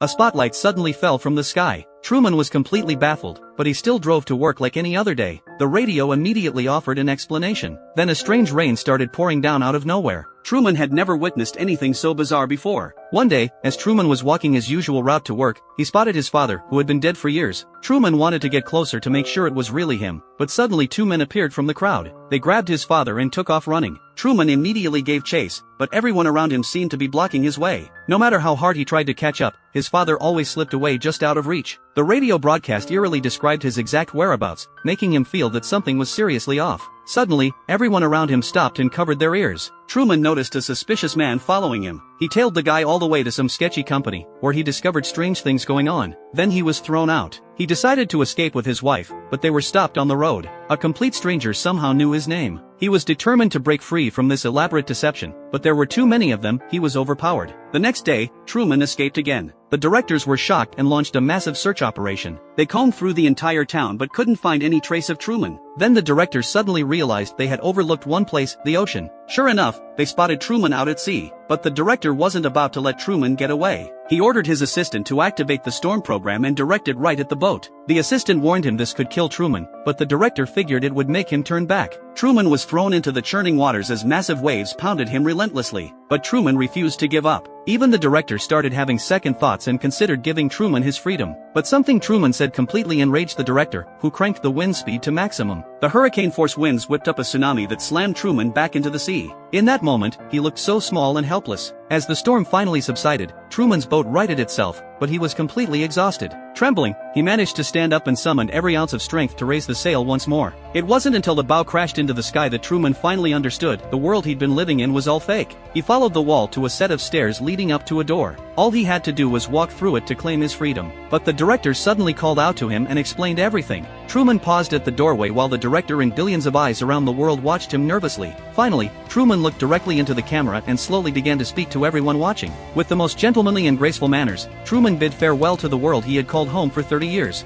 a spotlight suddenly fell from the sky. Truman was completely baffled, but he still drove to work like any other day. The radio immediately offered an explanation. Then a strange rain started pouring down out of nowhere. Truman had never witnessed anything so bizarre before. One day, as Truman was walking his usual route to work, he spotted his father, who had been dead for years. Truman wanted to get closer to make sure it was really him, but suddenly two men appeared from the crowd. They grabbed his father and took off running. Truman immediately gave chase, but everyone around him seemed to be blocking his way. No matter how hard he tried to catch up, his father always slipped away just out of reach. The radio broadcast eerily described his exact whereabouts, making him feel that something was seriously off. Suddenly, everyone around him stopped and covered their ears. Truman noticed a suspicious man following him. He tailed the guy all the way to some sketchy company, where he discovered strange things going on. Then he was thrown out. He decided to escape with his wife, but they were stopped on the road. A complete stranger somehow knew his name. He was determined to break free from this elaborate deception, but there were too many of them. He was overpowered. The next day, Truman escaped again. The directors were shocked and launched a massive search operation. They combed through the entire town but couldn't find any trace of Truman. Then the directors suddenly realized they had overlooked one place, the ocean. Sure enough, they spotted Truman out at sea. But the director wasn't about to let Truman get away. He ordered his assistant to activate the storm program and directed right at the boat. The assistant warned him this could kill Truman, but the director figured it would make him turn back. Truman was thrown into the churning waters as massive waves pounded him relentlessly. But Truman refused to give up. Even the director started having second thoughts and considered giving Truman his freedom. But something Truman said completely enraged the director, who cranked the wind speed to maximum. The hurricane-force winds whipped up a tsunami that slammed Truman back into the sea. In that moment, he looked so small and helpless. As the storm finally subsided, Truman's boat righted itself, but he was completely exhausted. Trembling, he managed to stand up and summoned every ounce of strength to raise the sail once more. It wasn't until the bow crashed into the sky that Truman finally understood the world he'd been living in was all fake. He followed the wall to a set of stairs leading up to a door. All he had to do was walk through it to claim his freedom. But the director suddenly called out to him and explained everything. Truman paused at the doorway while the director and billions of eyes around the world watched him nervously. Finally, Truman looked directly into the camera and slowly began to speak to everyone watching. With the most gentlemanly and graceful manners, Truman bid farewell to the world he had called home for 30 years.